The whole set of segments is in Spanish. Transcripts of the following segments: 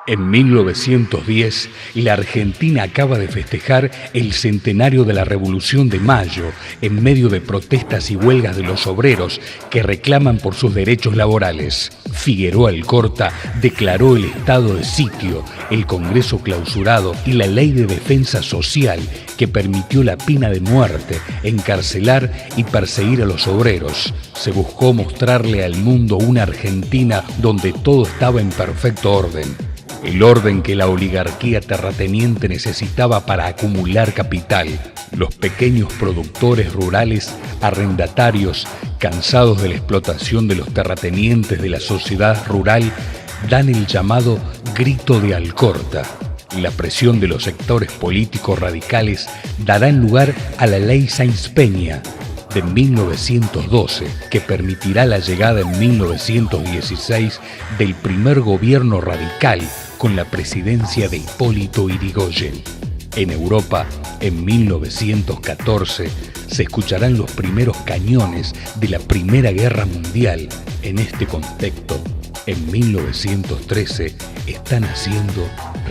En 1910, la Argentina acaba de festejar el centenario de la Revolución de Mayo, en medio de protestas y huelgas de los obreros que reclaman por sus derechos laborales. Figueroa Alcorta declaró el estado de sitio, el Congreso clausurado y la Ley de Defensa Social que permitió la pena de muerte, encarcelar y perseguir a los obreros. Se buscó mostrarle al mundo una Argentina donde todo estaba en perfecto orden. El orden que la oligarquía terrateniente necesitaba para acumular capital. Los pequeños productores rurales, arrendatarios, cansados de la explotación de los terratenientes de la sociedad rural, dan el llamado grito de Alcorta. La presión de los sectores políticos radicales dará lugar a la Ley Sáenz Peña de 1912, que permitirá la llegada en 1916 del primer gobierno radical con la presidencia de Hipólito Yrigoyen. En Europa, en 1914, se escucharán los primeros cañones de la Primera Guerra Mundial. En este contexto, en 1913, está naciendo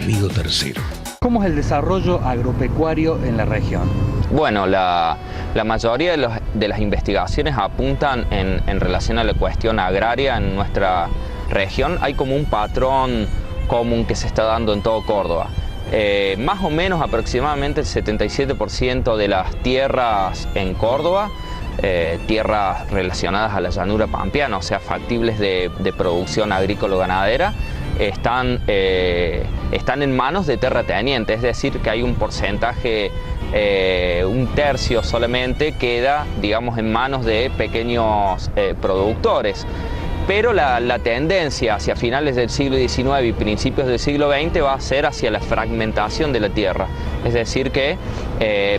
Río Tercero. ¿Cómo es el desarrollo agropecuario en la región? Bueno, la mayoría de las investigaciones apuntan en relación a la cuestión agraria en nuestra región. Hay como un patrón común que se está dando en todo Córdoba. Más o menos aproximadamente el 77% de las tierras en Córdoba, tierras relacionadas a la llanura pampeana, o sea, factibles de producción agrícola-ganadera, están en manos de terratenientes, es decir, que hay un porcentaje, un tercio solamente queda, digamos, en manos de pequeños productores. Pero la tendencia hacia finales del siglo XIX y principios del siglo XX va a ser hacia la fragmentación de la tierra. Es decir que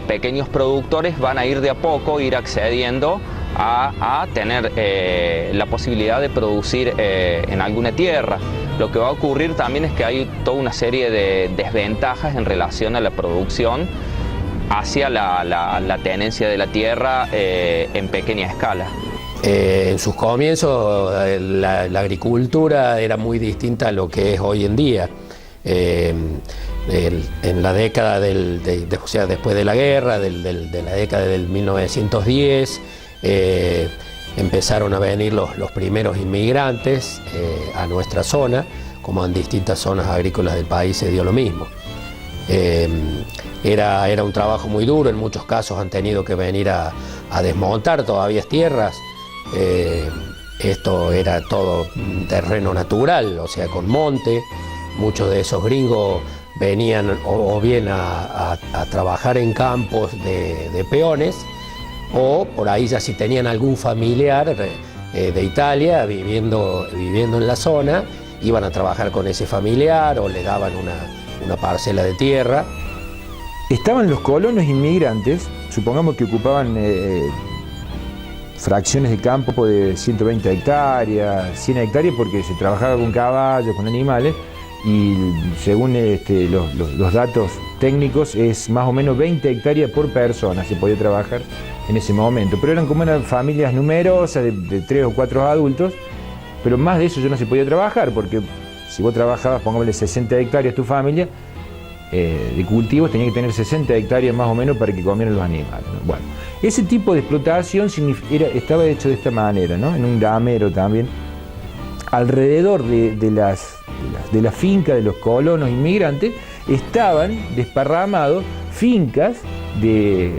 pequeños productores van a ir de a poco, ir accediendo a tener la posibilidad de producir en alguna tierra. Lo que va a ocurrir también es que hay toda una serie de desventajas en relación a la producción hacia la tenencia de la tierra en pequeña escala. En sus comienzos la agricultura era muy distinta a lo que es hoy en día. En la década o sea, después de la guerra, de la década del 1910, empezaron a venir los primeros inmigrantes a nuestra zona, como en distintas zonas agrícolas del país se dio lo mismo. Era un trabajo muy duro, en muchos casos han tenido que venir a desmontar todavía tierras. Esto era todo terreno natural, o sea, con monte. Muchos de esos gringos venían o bien a trabajar en campos de peones, o por ahí ya si tenían algún familiar de Italia viviendo en la zona, iban a trabajar con ese familiar o le daban una parcela de tierra. Estaban los colonos inmigrantes, supongamos que ocupaban fracciones de campo de 120 hectáreas, 100 hectáreas, porque se trabajaba con caballos, con animales, y según los datos técnicos es más o menos 20 hectáreas por persona se podía trabajar en ese momento, pero eran familias numerosas de 3 o 4 adultos, pero más de eso ya no se podía trabajar, porque si vos trabajabas, pongámosle 60 hectáreas tu familia, de cultivos tenía que tener 60 hectáreas más o menos para que comieran los animales, ¿no? Bueno, ese tipo de explotación estaba hecho de esta manera, ¿no? En un damero también. Alrededor de la finca de los colonos inmigrantes estaban desparramados fincas de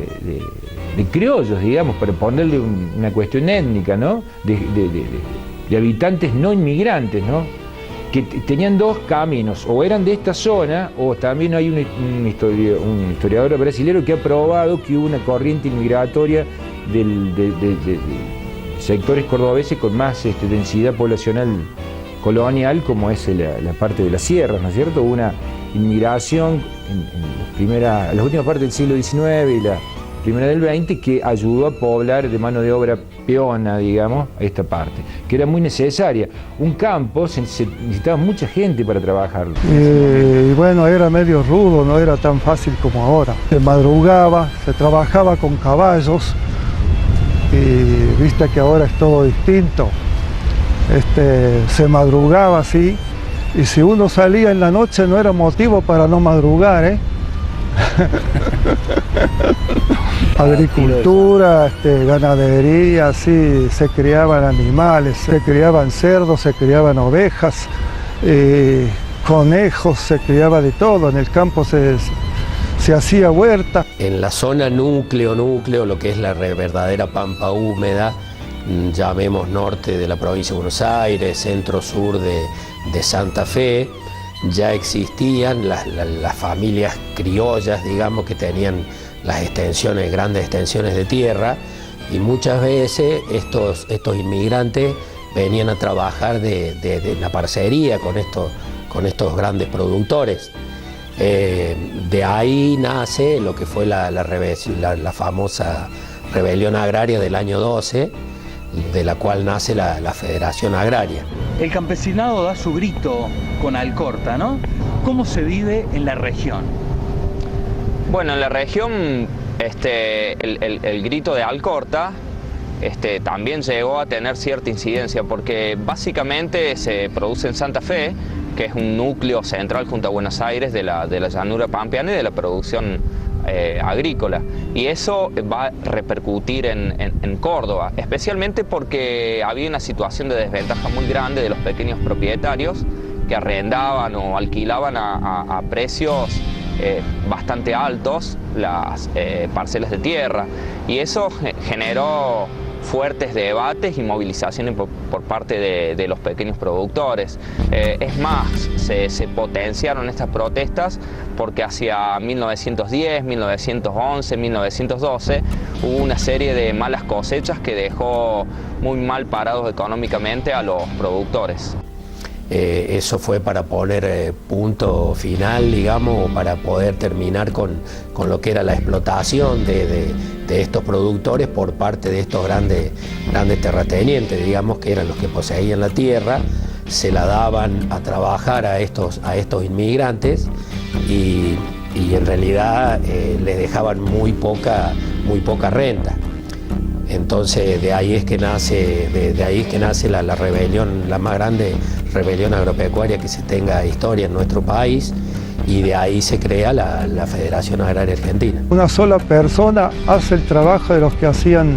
criollos, digamos, para ponerle una cuestión étnica, ¿no? De habitantes no inmigrantes, ¿no? Que tenían dos caminos, o eran de esta zona, o también hay un historiador brasileño que ha probado que hubo una corriente inmigratoria de sectores cordobeses con más densidad poblacional colonial, como es la parte de las sierras, ¿no es cierto? Hubo una inmigración en las últimas partes del siglo XIX y la primera del XX que ayudó a poblar de mano de obra peona, digamos, a esta parte, que era muy necesaria. Un campo se necesitaba mucha gente para trabajarlo. Y bueno, era medio rudo, no era tan fácil como ahora. Se madrugaba, se trabajaba con caballos, y viste que ahora es todo distinto. Se madrugaba así, Y si uno salía en la noche no era motivo para no madrugar, ¿eh? Agricultura, ganadería, sí, se criaban animales, se criaban cerdos, se criaban ovejas, conejos, se criaba de todo, en el campo se hacía huerta. En la zona núcleo, lo que es la verdadera pampa húmeda, llamemos norte de la provincia de Buenos Aires, centro-sur de Santa Fe, ya existían las familias criollas, digamos, que tenían las extensiones, grandes extensiones de tierra, y muchas veces estos inmigrantes venían a trabajar de la parcería con estos grandes productores. De ahí nace lo que fue la famosa rebelión agraria del año 12, de la cual nace la Federación Agraria. El campesinado da su grito con Alcorta, ¿no? ¿Cómo se vive en la región? Bueno, en la región el grito de Alcorta también llegó a tener cierta incidencia, porque básicamente se produce en Santa Fe, que es un núcleo central junto a Buenos Aires de la llanura pampeana y de la producción agrícola, y eso va a repercutir en Córdoba, especialmente porque había una situación de desventaja muy grande de los pequeños propietarios que arrendaban o alquilaban a precios bastante altos las parcelas de tierra, y eso generó fuertes debates y movilizaciones por parte de los pequeños productores. Es más, se potenciaron estas protestas porque hacia 1910, 1911, 1912 hubo una serie de malas cosechas que dejó muy mal parados económicamente a los productores. Eso fue para poner punto final, digamos, para poder terminar con lo que era la explotación de estos productores por parte de estos grandes terratenientes, digamos, que eran los que poseían la tierra, se la daban a trabajar a estos inmigrantes y en realidad les dejaban muy poca renta. Entonces de ahí es que nace la rebelión, la más grande rebelión agropecuaria que se tenga historia en nuestro país, y de ahí se crea la Federación Agraria Argentina. Una sola persona hace el trabajo de los que hacían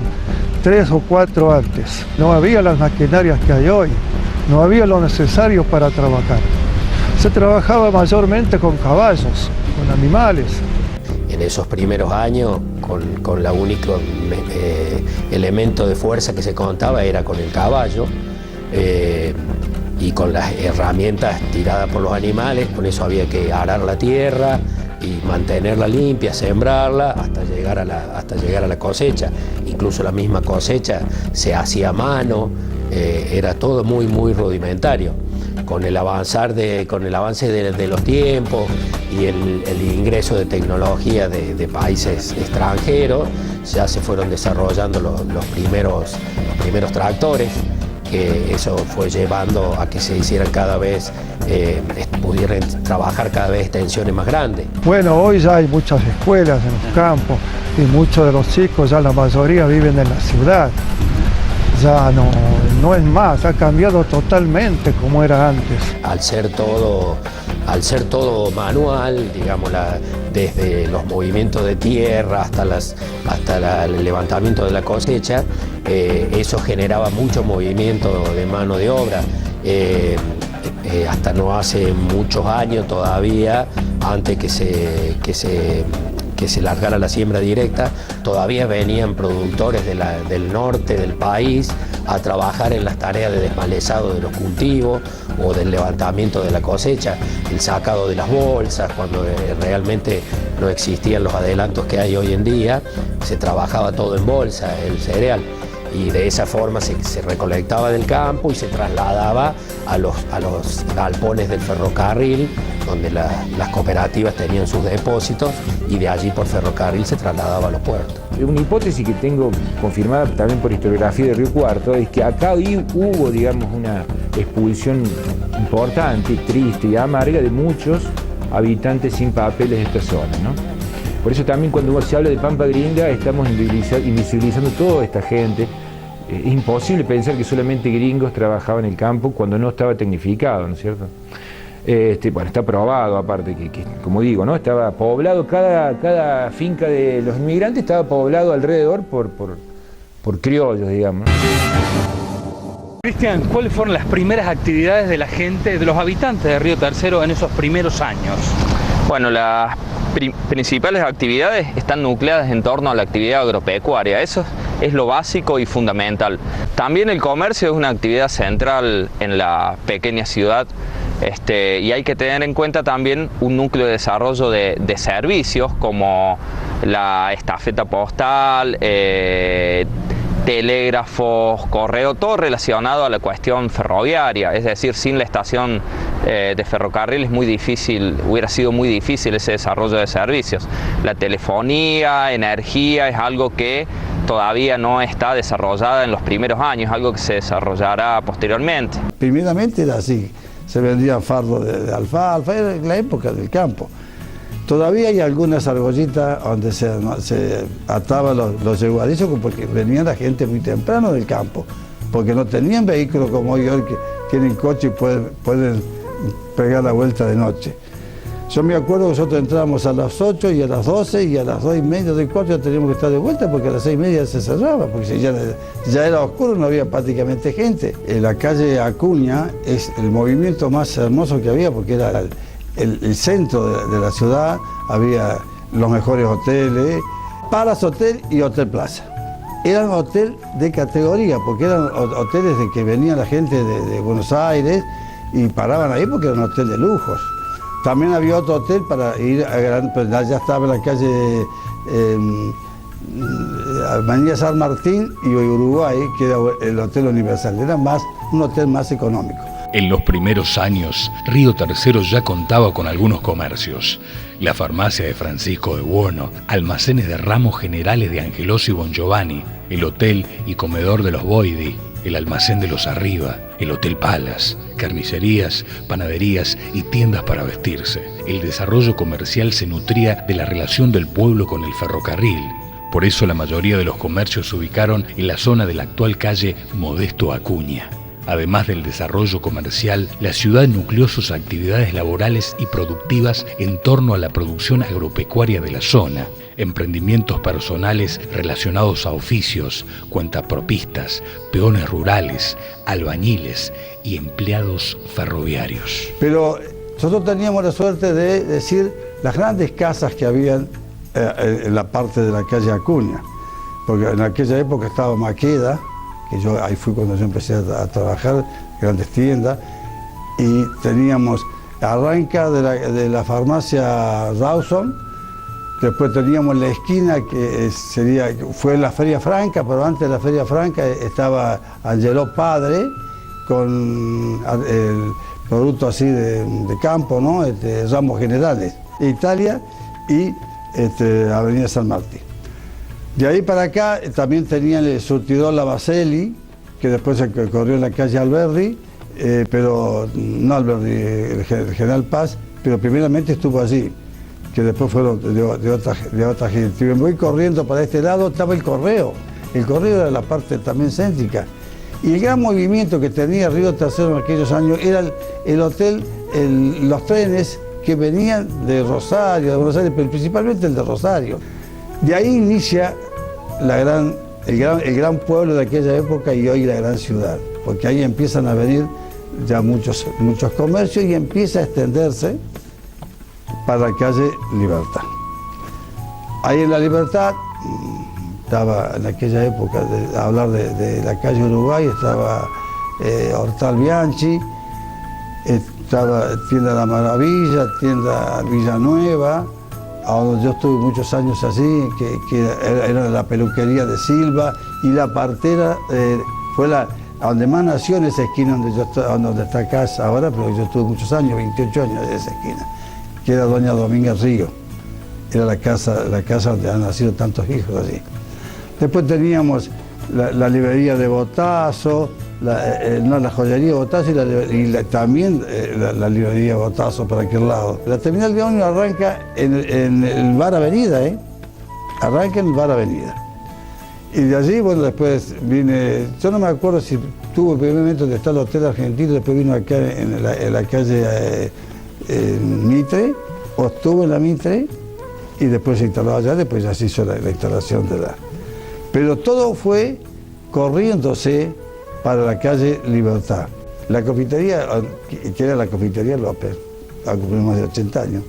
3 o 4 antes. No había las maquinarias que hay hoy, no había lo necesario para trabajar. Se trabajaba mayormente con caballos, con animales. En esos primeros años, con la único elemento de fuerza que se contaba era con el caballo, y con las herramientas tiradas por los animales. Con eso había que arar la tierra y mantenerla limpia, sembrarla hasta llegar a la cosecha. Incluso la misma cosecha se hacía a mano, era todo muy rudimentario. Con el avance de los tiempos y el ingreso de tecnología de países extranjeros, ya se fueron desarrollando los primeros tractores, que eso fue llevando a que se hicieran cada vez, pudieran trabajar cada vez extensiones más grandes. Bueno, hoy ya hay muchas escuelas en los campos y muchos de los chicos, ya la mayoría viven en la ciudad. Ya no es más, ha cambiado totalmente como era antes. Al ser todo manual, digamos, desde los movimientos de tierra hasta el levantamiento de la cosecha, eso generaba mucho movimiento de mano de obra. Hasta no hace muchos años todavía, antes que se largara la siembra directa, todavía venían productores del norte del país a trabajar en las tareas de desmalezado de los cultivos o del levantamiento de la cosecha, el sacado de las bolsas, cuando realmente no existían los adelantos que hay hoy en día, se trabajaba todo en bolsa, el cereal. Y de esa forma se recolectaba del campo y se trasladaba a los galpones del ferrocarril, donde las cooperativas tenían sus depósitos, y de allí por ferrocarril se trasladaba a los puertos. Una hipótesis que tengo confirmada también por historiografía de Río Cuarto es que acá hubo, digamos, una expulsión importante, triste y amarga de muchos habitantes sin papeles de esta zona, ¿no? Por eso también cuando se habla de Pampa Gringa estamos invisibilizando toda esta gente. Es imposible pensar que solamente gringos trabajaban en el campo cuando no estaba tecnificado, ¿no es cierto? Bueno, está probado aparte que, como digo, ¿no? Estaba poblado, cada finca de los inmigrantes estaba poblado alrededor por criollos, digamos. Cristian, ¿cuáles fueron las primeras actividades de la gente, de los habitantes de Río Tercero en esos primeros años? Bueno, las principales actividades están nucleadas en torno a la actividad agropecuaria. Eso es lo básico y fundamental. También el comercio es una actividad central en la pequeña ciudad. Y hay que tener en cuenta también un núcleo de desarrollo de servicios como la estafeta postal, telégrafos, correo, todo relacionado a la cuestión ferroviaria. Es decir, sin la estación de ferrocarril hubiera sido muy difícil ese desarrollo de servicios. La telefonía, energía es algo que todavía no está desarrollada en los primeros años, algo que se desarrollará posteriormente. Primeramente era así. Se vendían fardos de alfalfa, era la época del campo. Todavía hay algunas argollitas donde se ataban los yeguadizos porque venía la gente muy temprano del campo, porque no tenían vehículos como hoy que tienen coche y pueden pegar la vuelta de noche. Yo me acuerdo que nosotros entrábamos a las 8 y a las 12 y a las 2:30 del cuarto ya teníamos que estar de vuelta porque a las 6:30 se cerraba, porque ya era oscuro, no había prácticamente gente. En la calle Acuña es el movimiento más hermoso que había porque era el centro de la ciudad, había los mejores hoteles, Palace Hotel y Hotel Plaza. Eran hoteles de categoría porque eran hoteles de que venía la gente de Buenos Aires y paraban ahí porque era un hotel de lujos. También había otro hotel para ir a pues ya estaba en la calle Avenida San Martín y Uruguay, que era el Hotel Universal. Era un hotel más económico. En los primeros años, Río Tercero ya contaba con algunos comercios. La farmacia de Francisco de Buono, almacenes de ramos generales de Angelossi y Bongiovanni, el hotel y comedor de los Boidi, el almacén de los Arriba, el Hotel Palace, carnicerías, panaderías y tiendas para vestirse. El desarrollo comercial se nutría de la relación del pueblo con el ferrocarril. Por eso la mayoría de los comercios se ubicaron en la zona de la actual calle Modesto Acuña. Además del desarrollo comercial, la ciudad nucleó sus actividades laborales y productivas en torno a la producción agropecuaria de la zona, emprendimientos personales relacionados a oficios, cuentapropistas, peones rurales, albañiles y empleados ferroviarios. Pero nosotros teníamos la suerte de decir las grandes casas que habían en la parte de la calle Acuña, porque en aquella época estaba Maqueda, que ahí fue cuando yo empecé a trabajar, grandes tiendas, y teníamos arranca de la farmacia Rawson, después teníamos la esquina que fue la Feria Franca, pero antes de la Feria Franca estaba Angelò Padre, con el producto así de campo, ¿no? Ramos Generales, Italia y Avenida San Martín. De ahí para acá también tenían el surtidor La Baselli, que después se corrió en la calle Alberdi, pero no Alberdi, el General Paz, pero primeramente estuvo allí, que después fueron de otra gente. Y me voy corriendo para este lado, estaba el correo era la parte también céntrica. Y el gran movimiento que tenía Río Tercero en aquellos años era el hotel, los trenes que venían de Rosario, de Buenos Aires, pero principalmente el de Rosario. De ahí inicia el gran pueblo de aquella época y hoy la gran ciudad, porque ahí empiezan a venir ya muchos comercios y empieza a extenderse para la calle Libertad. Ahí en la Libertad, estaba en aquella época, hablar de la calle Uruguay, estaba Hortal Bianchi, estaba Tienda La Maravilla, Tienda Villanueva, a donde yo estuve muchos años así, que era la peluquería de Silva, y la partera fue a donde más nació, en esa esquina donde está casa ahora, pero yo estuve muchos años, 28 años en esa esquina, que era doña Dominga Río. Era la casa donde han nacido tantos hijos así. Después teníamos la librería de Botazo, la joyería Botazo y también la librería Botazo para aquel lado. La terminal de ómnibus arranca en el Bar Avenida, arranca en el Bar Avenida. Y de allí, bueno, después vine, yo no me acuerdo si tuvo el primer momento donde está el Hotel Argentino, después vino acá en la calle Mitre, o estuvo en la Mitre, y después se instaló allá, después ya se hizo la instalación de la... Pero todo fue corriéndose para la calle Libertad. La confitería, que era la confitería López, ha cumplido más de 80 años,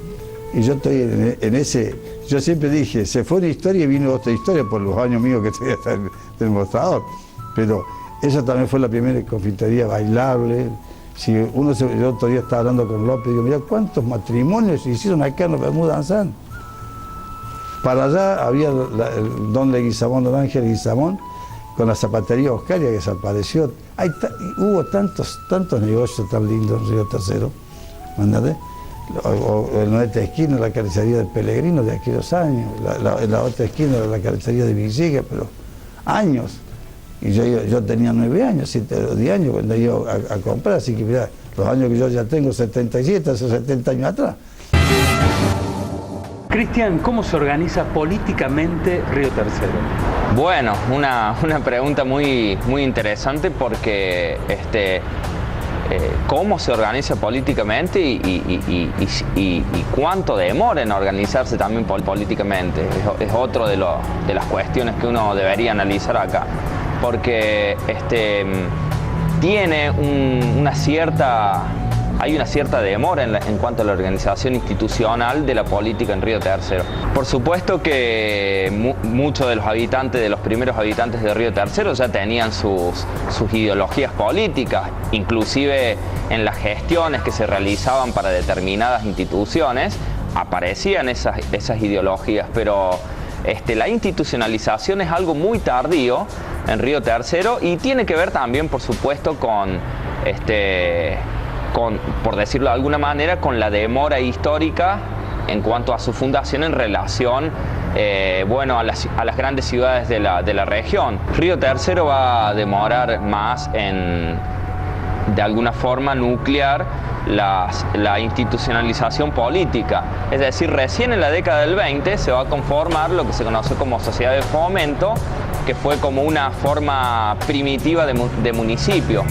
y yo estoy en ese... Yo siempre dije, se fue una historia y vino otra historia por los años míos que estoy hasta el mostrador. Pero esa también fue la primera confitería bailable. Si uno el otro día estaba hablando con López y digo, mira cuántos matrimonios se hicieron acá en los Bermudas Danzán. Para allá había el don Leguizamón, don Ángel Leguizamón, con la zapatería Oscaria que desapareció. Hubo tantos negocios tan lindos en Río Tercero, ¿mandate? O en la otra esquina la carnicería del Pellegrino de aquellos años, en la otra esquina la carnicería de Villegas, pero años. Y yo tenía 9 años, 7 o 10 años cuando iba a comprar, así que mirá, los años que yo ya tengo, 77, hace 70 años atrás. Cristian, ¿cómo se organiza políticamente Río Tercero? Bueno, una pregunta muy interesante porque cómo se organiza políticamente y cuánto demora en organizarse también políticamente. Es otro de las cuestiones que uno debería analizar acá, porque tiene hay una cierta demora en cuanto a la organización institucional de la política en Río Tercero. Por supuesto que muchos de los primeros habitantes de Río Tercero ya tenían sus ideologías políticas, inclusive en las gestiones que se realizaban para determinadas instituciones aparecían esas ideologías, pero la institucionalización es algo muy tardío en Río Tercero y tiene que ver también, por supuesto, con por decirlo de alguna manera, con la demora histórica en cuanto a su fundación en relación a las grandes ciudades de la región. Río Tercero va a demorar más en, de alguna forma, nuclear la institucionalización política. Es decir, recién en la década del 20 se va a conformar lo que se conoce como sociedad de fomento, que fue como una forma primitiva de municipio.